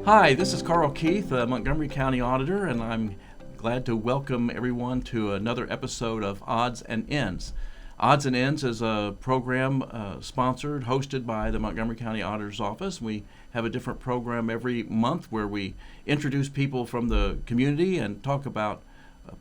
Hi, this is Auditor Keith, Montgomery County Auditor, and I'm glad to welcome everyone to another episode of Auds and Ends. Auds and Ends is a program sponsored, hosted by the Montgomery County Auditor's Office. We have a different program every month where we introduce people from the community and talk about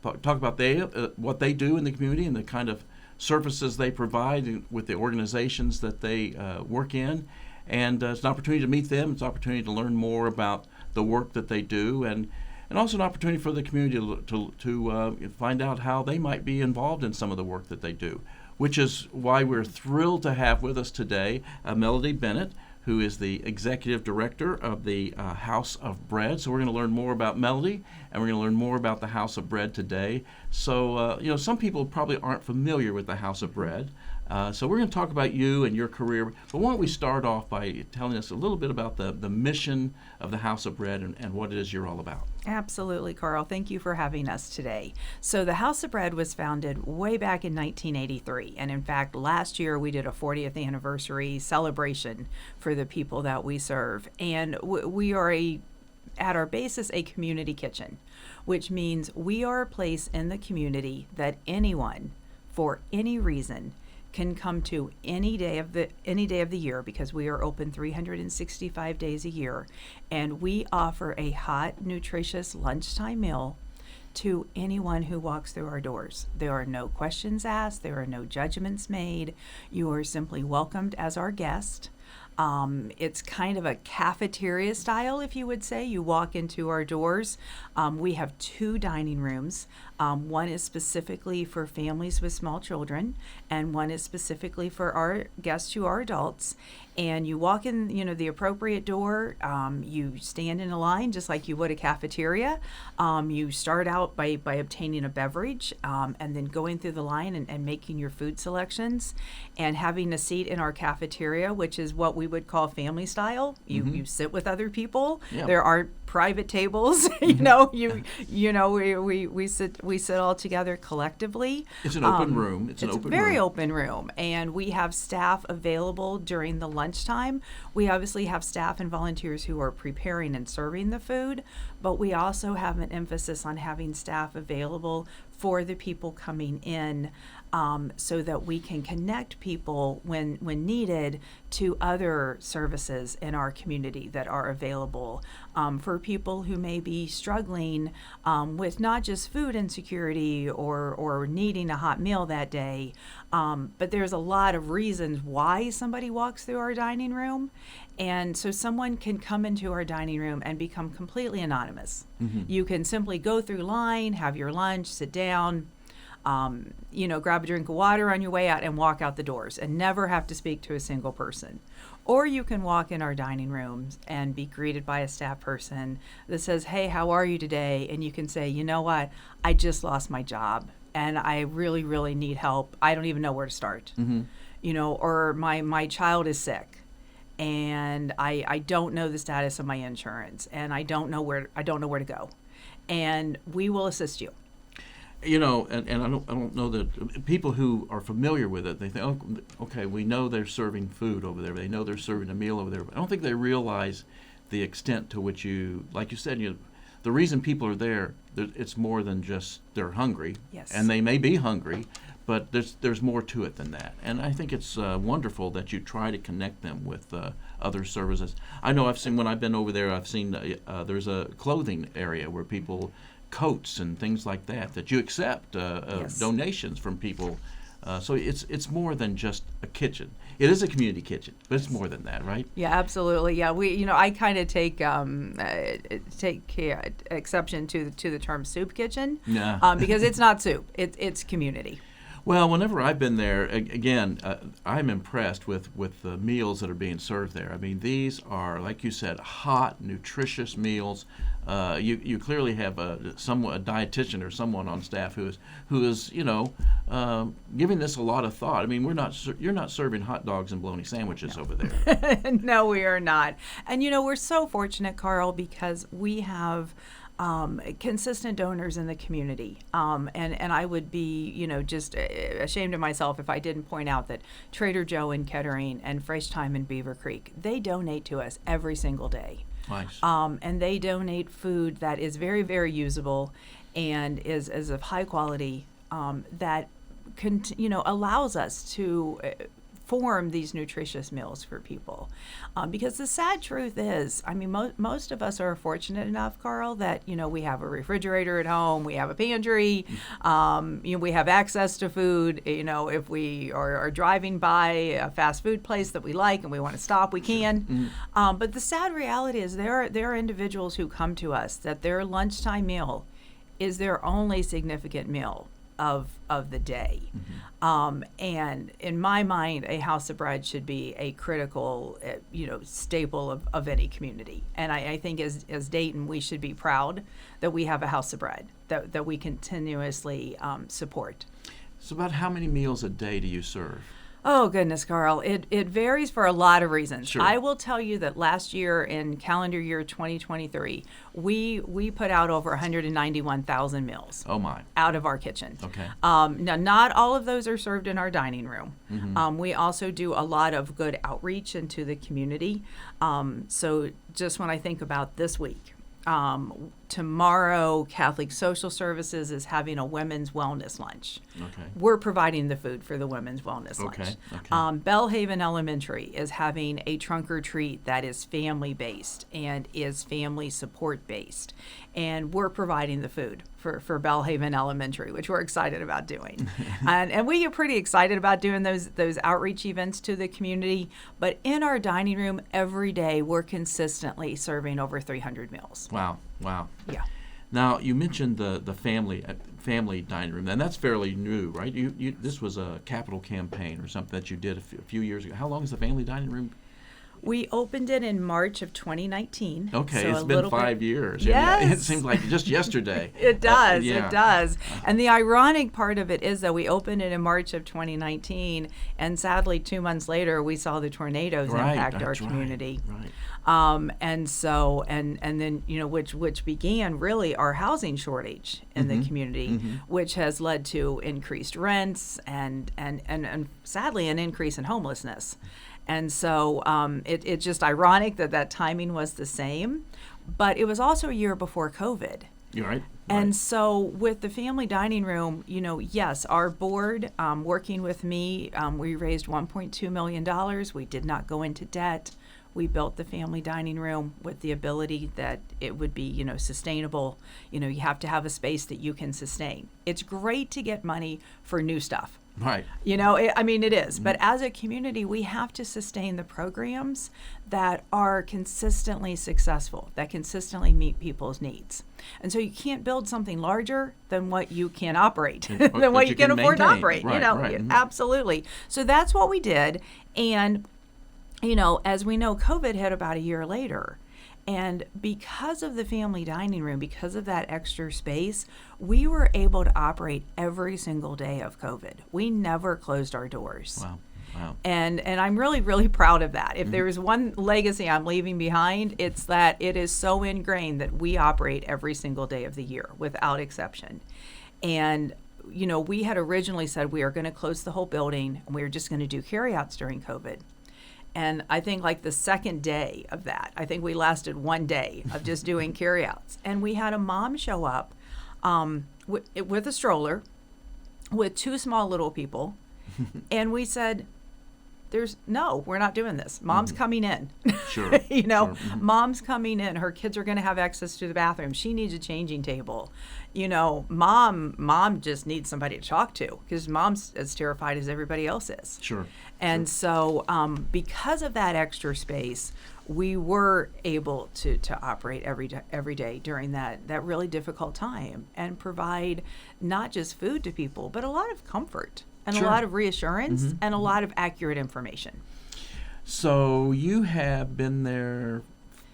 what they do in the community and the kind of services they provide with the organizations that they work in. And it's an opportunity to meet them. It's an opportunity to learn more about the work that they do, and also an opportunity for the community to find out how they might be involved in some of the work that they do, which is why we're thrilled to have with us today Melodie Bennett, who is the Executive Director of the House of Bread. So we're going to learn more about Melodie, and we're going to learn more about the House of Bread today. So, some people probably aren't familiar with the House of Bread. So we're going to talk about you and your career. But why don't we start off by telling us a little bit about the mission of the House of Bread and what it is you're all about. Absolutely, Carl. Thank you for having us today. So the House of Bread was founded way back in 1983. And in fact, last year we did a 40th anniversary celebration for the people that we serve. And we are at our basis, a community kitchen, which means we are a place in the community that anyone, for any reason, can come to any day of the year, because we are open 365 days a year, and we offer a hot, nutritious lunchtime meal to anyone who walks through our doors. There are no questions asked, there are no judgments made. You are simply welcomed as our guest. It's kind of a cafeteria style, if you would say. You walk into our doors. We have 2 dining rooms. One is specifically for families with small children, and one is specifically for our guests who are adults. And you walk in, the appropriate door. You stand in a line just like you would a cafeteria. You start out by obtaining a beverage, and then going through the line and making your food selections, and having a seat in our cafeteria, which is what we would call family style. You sit with other people. Yeah. There aren't private tables. We sit all together collectively. It's an open room. It's a very open room, and we have staff available during the lunchtime. We obviously have staff and volunteers who are preparing and serving the food, but we also have an emphasis on having staff available for the people coming in, so that we can connect people when needed to other services in our community that are available for people who may be struggling with not just food insecurity or needing a hot meal that day, but there's a lot of reasons why somebody walks through our dining room. And so someone can come into our dining room and become completely anonymous. You can simply go through line, have your lunch, sit down, grab a drink of water on your way out and walk out the doors and never have to speak to a single person. Or you can walk in our dining rooms and be greeted by a staff person that says, "Hey, how are you today?" And you can say, "You know what? I just lost my job and I really, really need help. I don't even know where to start." Or my child is sick and I don't know the status of my insurance and I don't know where to go. And we will assist you. And I don't know that people who are familiar with it, they think, oh, okay, we know they're serving food over there. They know they're serving a meal over there. But I don't think they realize the extent to which like you said, the reason people are there, it's more than just they're hungry. Yes. And they may be hungry, but there's more to it than that. And I think it's wonderful that you try to connect them with other services. I know when I've been over there, I've seen there's a clothing area where people coats and things like that you accept Yes. donations from people. So it's more than just a kitchen. It is a community kitchen, but it's more than that, right? Yeah, absolutely. Yeah, I kind of take exception to the term soup kitchen. Yeah. Because it's not soup. It's community. Well, whenever I've been there, again, I'm impressed with the meals that are being served there. I mean, these are, like you said, hot, nutritious meals. You clearly have a dietitian or someone on staff who is giving this a lot of thought. I mean, you're not serving hot dogs and bologna sandwiches over there. No, we are not. And we're so fortunate, Carl, because we have consistent donors in the community. And I would be, just ashamed of myself if I didn't point out that Trader Joe in Kettering and Fresh Time in Beaver Creek, they donate to us every single day. Nice. And they donate food that is very, very usable and is of high quality, that allows us to form these nutritious meals for people. Because the sad truth is, I mean, most of us are fortunate enough, Carl, that, we have a refrigerator at home, we have a pantry, we have access to food. If we are driving by a fast food place that we like and we want to stop, we can. But the sad reality is there are individuals who come to us that their lunchtime meal is their only significant meal of the day. And in my mind, a house of bread should be a critical, staple of any community. And I think as Dayton, we should be proud that we have a house of bread that we continuously support. So about how many meals a day do you serve? Oh, goodness, Carl. It varies for a lot of reasons. Sure. I will tell you that last year, in calendar year 2023, we put out over 191,000 meals. Oh, my. Out of our kitchen. Okay. Now, not all of those are served in our dining room. We also do a lot of good outreach into the community. So just when I think about this week, tomorrow, Catholic Social Services is having a women's wellness lunch. Okay. We're providing the food for the women's wellness lunch. Okay. Bellhaven Elementary is having a trunk or treat that is family-based and is family support-based. And we're providing the food for Bellhaven Elementary, which we're excited about doing. and we get pretty excited about doing those outreach events to the community. But in our dining room, every day, we're consistently serving over 300 meals. Wow. Yeah. Now, you mentioned the family dining room, and that's fairly new, right? You this was a capital campaign or something that you did a few years ago. How long has the family dining room? We opened it in March of 2019. Okay, so it's been 5 years. Yes. It seems like just yesterday. It does. Yeah. It does. And the ironic part of it is that we opened it in March of 2019, and sadly, 2 months later, we saw the tornadoes impact our community. Right. And so, and then, which began really our housing shortage in the community, which has led to increased rents and sadly an increase in homelessness. And so it just ironic that timing was the same, but it was also a year before COVID. You're right. And so with the family dining room, yes, our board, working with me, we raised $1.2 million. We did not go into debt. We built the family dining room with the ability that it would be, sustainable. You have to have a space that you can sustain. It's great to get money for new stuff. Right. It is. But as a community, we have to sustain the programs that are consistently successful, that consistently meet people's needs. And so you can't build something larger than what you can operate, than what you can afford to operate. Right, right. Absolutely. So that's what we did. And, as we know, COVID hit about a year later. And because of the family dining room, because of that extra space, we were able to operate every single day of COVID. We never closed our doors. Wow. And I'm really, really proud of that. If there is one legacy I'm leaving behind, it's that it is so ingrained that we operate every single day of the year without exception. And we had originally said we are going to close the whole building and we were just going to do carryouts during COVID. And I think like the second day of that, I think we lasted 1 day of just doing carryouts. And we had a mom show up with a stroller with 2 small little people. And we said, we're not doing this. Mom's coming in. Sure. Sure. Mom's coming in. Her kids are going to have access to the bathroom. She needs a changing table. Mom just needs somebody to talk to because mom's as terrified as everybody else is. Sure. And so because of that extra space, we were able to operate every day during that really difficult time and provide not just food to people, but a lot of comfort and Sure. a lot of reassurance and a lot of accurate information. So you have been there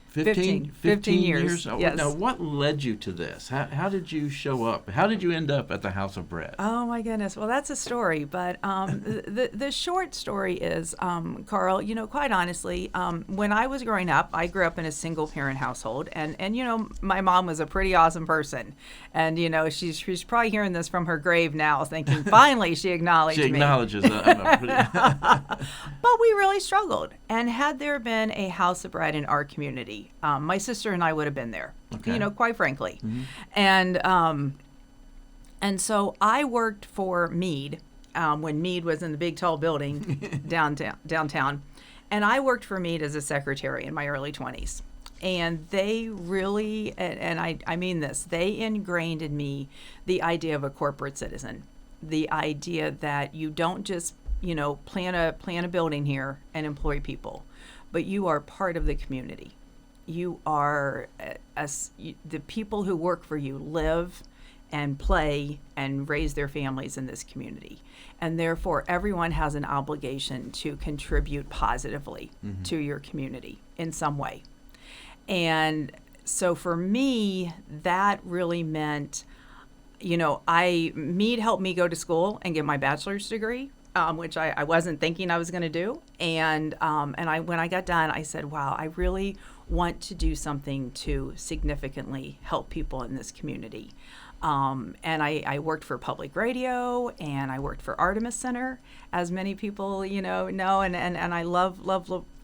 15 years. Yes. Now, what led you to this? How did you show up? How did you end up at the House of Bread? Oh, my goodness. Well, that's a story. But the short story is, Carl, quite honestly, when I was growing up, I grew up in a single-parent household. And my mom was a pretty awesome person. And, she's probably hearing this from her grave now, thinking, finally, she acknowledged me. She acknowledges that. But we really struggled. And had there been a House of Bread in our community, community. My sister and I would have been there, Okay. quite frankly. Mhm. And so I worked for Mead when Mead was in the big tall building downtown. And I worked for Mead as a secretary in my early 20s. And they really, and I mean this, they ingrained in me the idea of a corporate citizen, the idea that you don't just, plan a building here and employ people, but you are part of the community. You are, the people who work for you live and play and raise their families in this community. And therefore, everyone has an obligation to contribute positively to your community in some way. And so for me, that really meant, Mead helped me go to school and get my bachelor's degree, which I wasn't thinking I was going to do. And when I got done, I said, wow, I really want to do something to significantly help people in this community. And I worked for public radio, and I worked for Artemis Center, as many people, know, and I love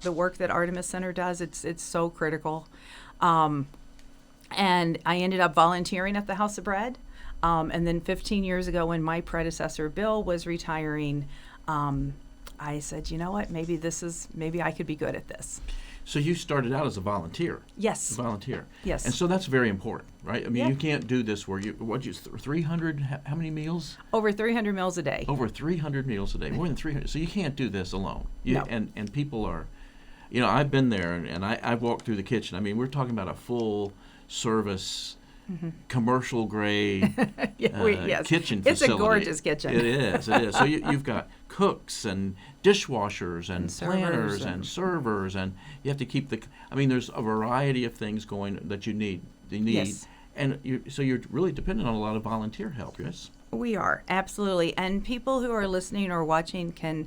the work that Artemis Center does. It's so critical. And I ended up volunteering at the House of Bread. And then 15 years ago, when my predecessor, Bill, was retiring, I said, you know what, maybe I could be good at this. So you started out as a volunteer. Yes. A volunteer. Yes. And so that's very important, right? I mean, Yeah. you can't do this where 300, how many meals? Over 300 meals a day. Over 300 meals a day, more than 300. So you can't do this alone. No. And people are, I've been there, and I've walked through the kitchen. I mean, we're talking about a full service, commercial grade Yes. kitchen It's facility. a gorgeous kitchen. It is. So you've got cooks and dishwashers and servers planners and and- servers, and you have to keep there's a variety of things going that you need. Yes. And so you're really dependent on a lot of volunteer help, yes? We are, absolutely. And people who are listening or watching can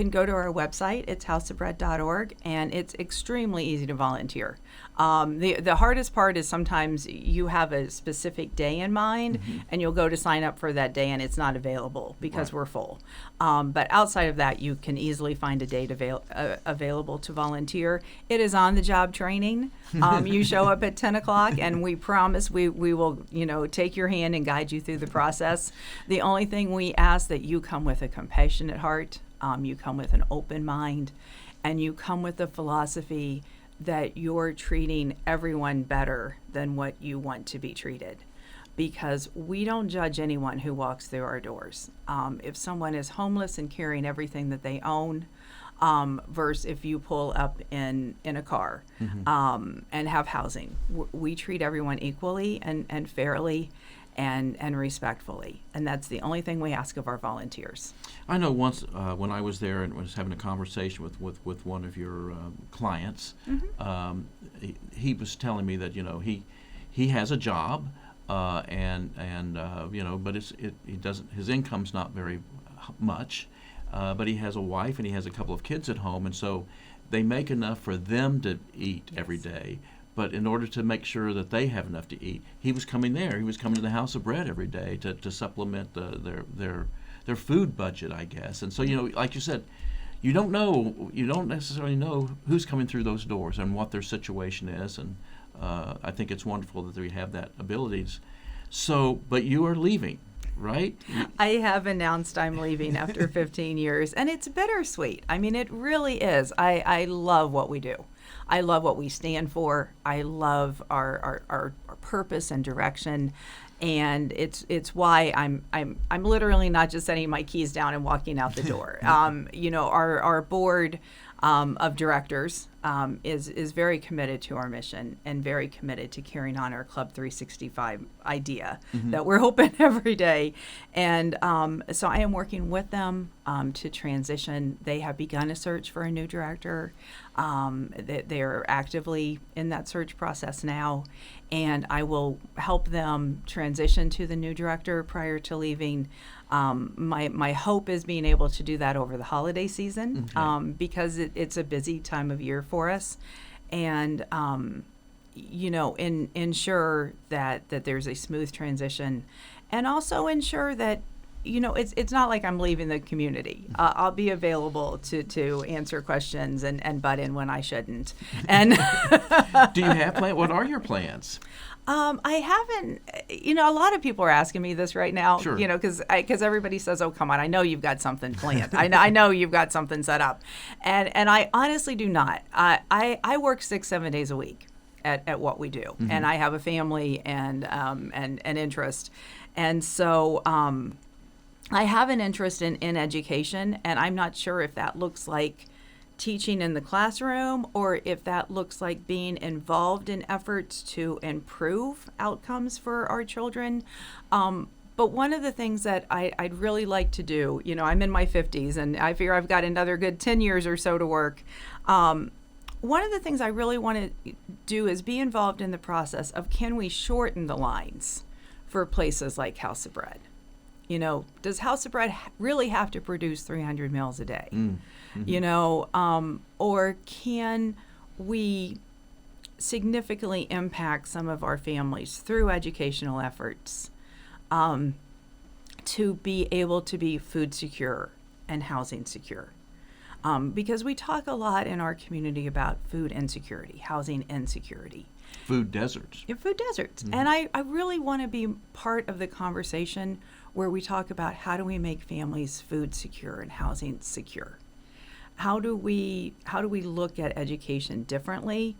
go to our website. It's houseofbread.org, and it's extremely easy to volunteer. The hardest part is sometimes you have a specific day in mind, and you'll go to sign up for that day, and it's not available because Right. we're full. But outside of that, you can easily find a date available to volunteer. It is on-the-job training. You show up at 10 o'clock, and we promise we will, take your hand and guide you through the process. The only thing we ask that you come with a compassionate heart, you come with an open mind, and you come with the philosophy that you're treating everyone better than what you want to be treated. Because we don't judge anyone who walks through our doors. If someone is homeless and carrying everything that they own, versus if you pull up in a car and have housing, we treat everyone equally and fairly and respectfully. And that's the only thing we ask of our volunteers. I know once when I was there and was having a conversation with one of your clients, he was telling me that he has a job but he doesn't, his income's not very much, but he has a wife and he has a couple of kids at home, and so they make enough for them to eat every day. But in order to make sure that they have enough to eat, he was coming there. He was coming to the House of Bread every day to supplement their food budget, I guess. And so, like you said, you don't necessarily know who's coming through those doors and what their situation is. And I think it's wonderful that we have that abilities. So, but you are leaving, right? I have announced I'm leaving after 15 years, and it's bittersweet. I mean, it really is. I love what we do. I love what we stand for. I love our purpose and direction, and it's why I'm literally not just setting my keys down and walking out the door. Our board of directors is very committed to our mission and very committed to carrying on our Club 365 idea that we're open every day. And so I am working with them to transition. They have begun a search for a new director. They're actively in that search process now, and I will help them transition to the new director prior to leaving. My hope is being able to do that over the holiday season, because it's a busy time of year for us, and ensure that there's a smooth transition, and also ensure that it's not like I'm leaving the community. I'll be available to answer questions and butt in when I shouldn't. And Do you have plans? What are your plans? I haven't. A lot of people are asking me this right now. Sure. Because everybody says, "Oh, come on, I know you've got something planned. I know you've got something set up," and I honestly do not. I work 6-7 days a week at what we do, and I have a family and an interest, and so. I have an interest in education, and I'm not sure if that looks like teaching in the classroom or if that looks like being involved in efforts to improve outcomes for our children. But one of the things that I'd really like to do, I'm in my 50s, and I figure I've got another good 10 years or so to work. One of the things I really want to do is be involved in the process of, can we shorten the lines for places like House of Bread? Does House of Bread really have to produce 300 meals a day? Or can we significantly impact some of our families through educational efforts to be able to be food secure and housing secure? Because we talk a lot in our community about food insecurity, housing insecurity. Food deserts. Food deserts. And I really want to be part of the conversation where we talk about how do we make families food secure and housing secure. How do we look at education differently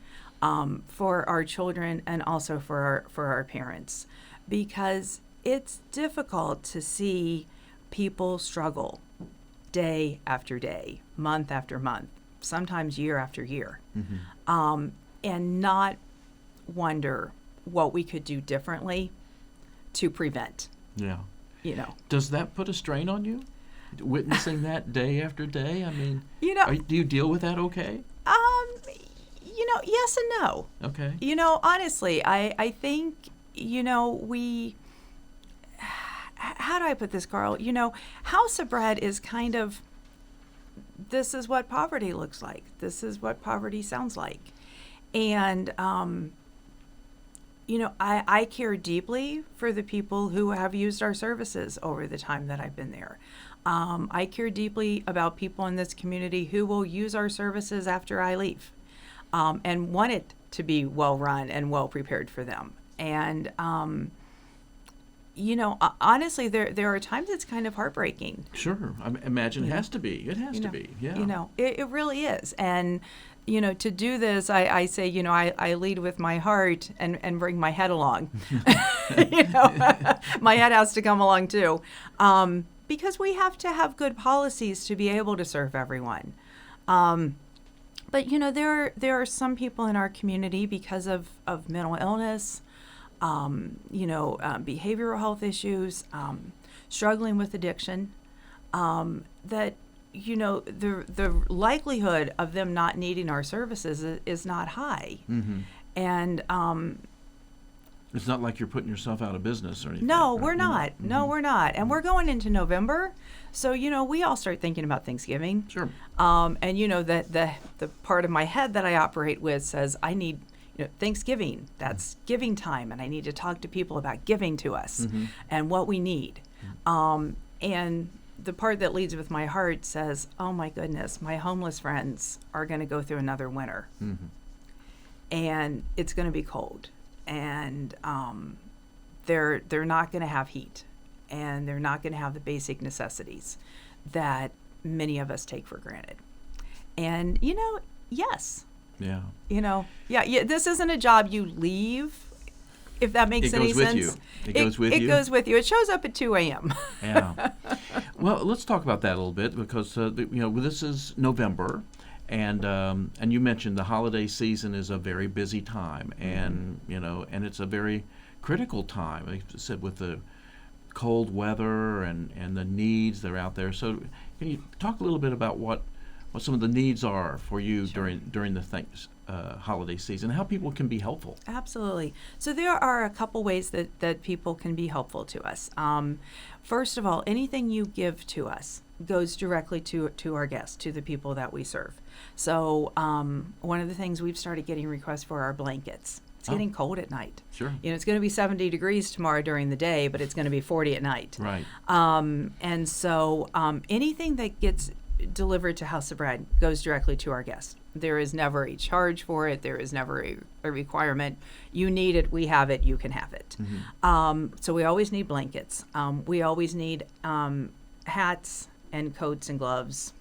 for our children and also for our parents? Because it's difficult to see people struggle day after day, month after month, sometimes year after year, and not wonder what we could do differently to prevent. Yeah. Does that put a strain on you? Witnessing that day after day? I mean, do you deal with that okay? Yes and no. Okay. Honestly, I think, how do I put this, Carl? House of Bread is kind of, this is what poverty looks like. This is what poverty sounds like. And, I care deeply for the people who have used our services over the time that I've been there. I care deeply about people in this community who will use our services after I leave, and want it to be well run and well prepared for them. And, honestly, there are times it's kind of heartbreaking. Sure. I imagine it has to be. It has to be. Yeah. It really is. And, to do this, I say, I lead with my heart and bring my head along. My head has to come along too. Because we have to have good policies to be able to serve everyone. But, there are some people in our community, because of mental illness, behavioral health issues, struggling with addiction, that, the likelihood of them not needing our services is not high. And it's not like you're putting yourself out of business or anything. No, right? we're not. No, we're not. And we're going into November. So, we all start thinking about Thanksgiving. Sure. And, the part of my head that I operate with says I need, Thanksgiving, that's giving time. And I need to talk to people about giving to us and what we need. And the part that leads with my heart says, oh my goodness, my homeless friends are going to go through another winter. And it's going to be cold. And they're not going to have heat, and they're not going to have the basic necessities that many of us take for granted. And yes, yeah, this isn't a job you leave, if that makes any sense. It goes with you. It goes with you. It shows up at 2 a.m. Yeah. Well, let's talk about that a little bit, because this is November. And you mentioned the holiday season is a very busy time, and and it's a very critical time. Like I said, with the cold weather and the needs that are out there. So, can you talk a little bit about what some of the needs are for you during the holiday season? How people can be helpful? Absolutely. So there are a couple ways that people can be helpful to us. First of all, anything you give to us goes directly to our guests, to the people that we serve. So one of the things we've started getting requests for are blankets. it's getting cold at night. Sure. It's going to be 70 degrees tomorrow during the day, but it's going to be 40 at night. Right. And so anything that gets delivered to House of Bread goes directly to our guests. There is never a charge for it. There is never a requirement. You need it, we have it, you can have it. So we always need blankets. We always need hats and coats and gloves,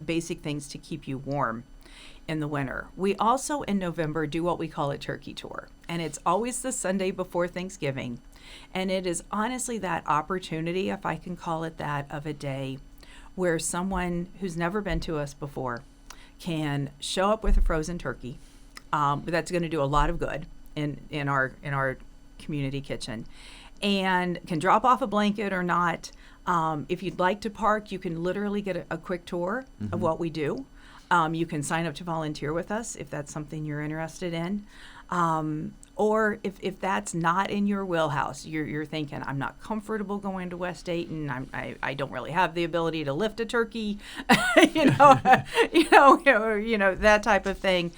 basic things to keep you warm in the winter. We also, in November, do what we call a turkey tour. And it's always the Sunday before Thanksgiving. And it is honestly that opportunity, if I can call it that, of a day where someone who's never been to us before can show up with a frozen turkey. That's going to do a lot of good in our community kitchen, and can drop off a blanket or not. If you'd like to park, you can literally get a quick tour of what we do. You can sign up to volunteer with us if that's something you're interested in. Or if that's not in your wheelhouse, you're thinking, I'm not comfortable going to West Dayton. I don't really have the ability to lift a turkey, that type of thing.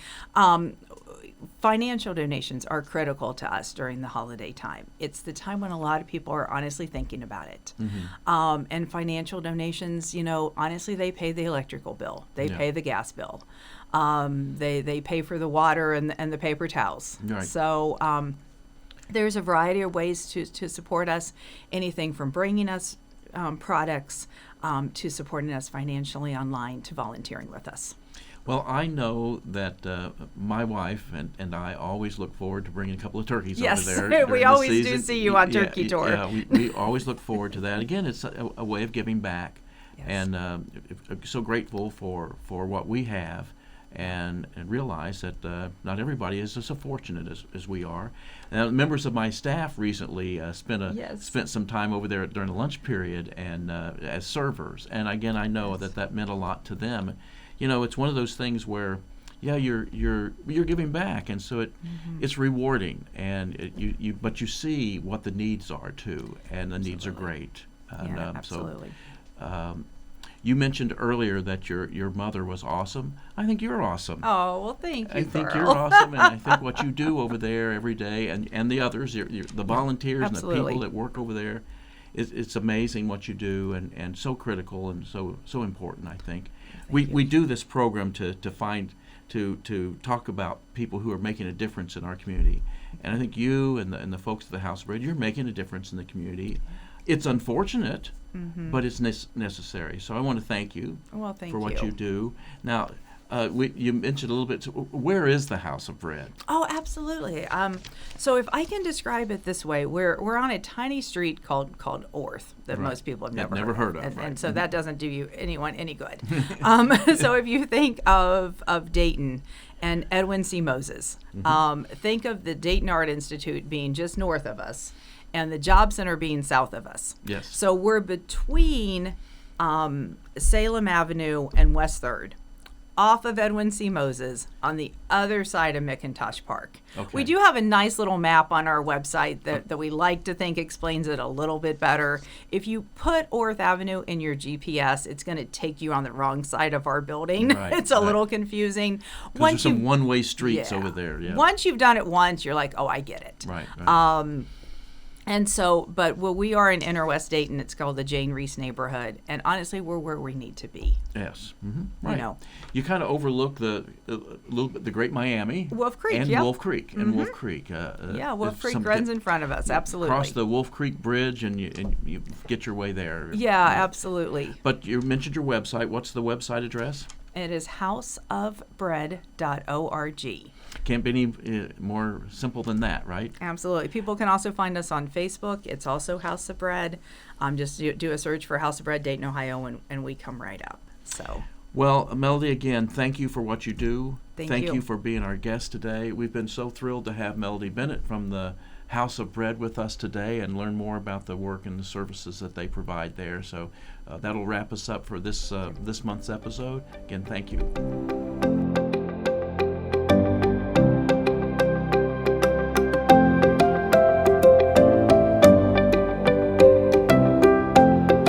Financial donations are critical to us during the holiday time. It's the time when a lot of people are honestly thinking about it. And financial donations, honestly, they pay the electrical bill. They pay the gas bill. They pay for the water and the paper towels. Right. So there's a variety of ways to support us, anything from bringing us products to supporting us financially online to volunteering with us. Well, I know that my wife and I always look forward to bringing a couple of turkeys over there. Yes, we always season. do see you on Turkey Tour. Yeah, we always look forward to that. Again, it's a way of giving back, and so grateful for what we have, and realize that not everybody is as fortunate as we are. Now, members of my staff recently spent some time over there during the lunch period and as servers, and again, I know that meant a lot to them. It's one of those things where, you're giving back, and so it's rewarding, and but you see what the needs are too, and the needs are great. And, absolutely. So, you mentioned earlier that your mother was awesome. I think you're awesome. Oh, well, thank you, I think Carl. you're awesome, and I think what you do over there every day, and the others, the volunteers and the people that work over there, it's amazing what you do, and so critical and so important, I think. We do this program to talk about people who are making a difference in our community, and I think you and the folks at the House of Bread, you're making a difference in the community. It's unfortunate, but it's necessary. So I want to thank you for what you do. Now, you mentioned a little bit. Where is the House of Bread? Oh, absolutely. So if I can describe it this way, we're on a tiny street called Orth that most people have never heard of. And so that doesn't do anyone any good. So if you think of Dayton and Edwin C. Moses, think of the Dayton Art Institute being just north of us, and the Job Center being south of us. Yes. So we're between Salem Avenue and West 3rd, off of Edwin C. Moses, on the other side of McIntosh Park. Okay. We do have a nice little map on our website that we like to think explains it a little bit better. If you put Orth Avenue in your GPS, it's going to take you on the wrong side of our building. Right, it's a little confusing. There's some one-way streets over there. Yeah. Once you've done it once, you're like, oh, I get it. Right. And so, but we are in Inner West Dayton. It's called the Jane Reese neighborhood, and honestly, we're where we need to be. Yes, right. You kind of overlook the Great Miami, Wolf Creek, and Wolf Creek, Wolf Creek runs in front of us. Absolutely. Cross the Wolf Creek Bridge, and you get your way there. Yeah, absolutely. But you mentioned your website. What's the website address? It is houseofbread.org. Can't be any more simple than that, right? Absolutely. People can also find us on Facebook. It's also House of Bread. Just do a search for House of Bread, Dayton, Ohio, and we come right up. So. Well, Melodie, again, thank you for what you do. Thank you for being our guest today. We've been so thrilled to have Melodie Bennett from the House of Bread with us today and learn more about the work and the services that they provide there. So that'll wrap us up for this month's episode. Again, thank you.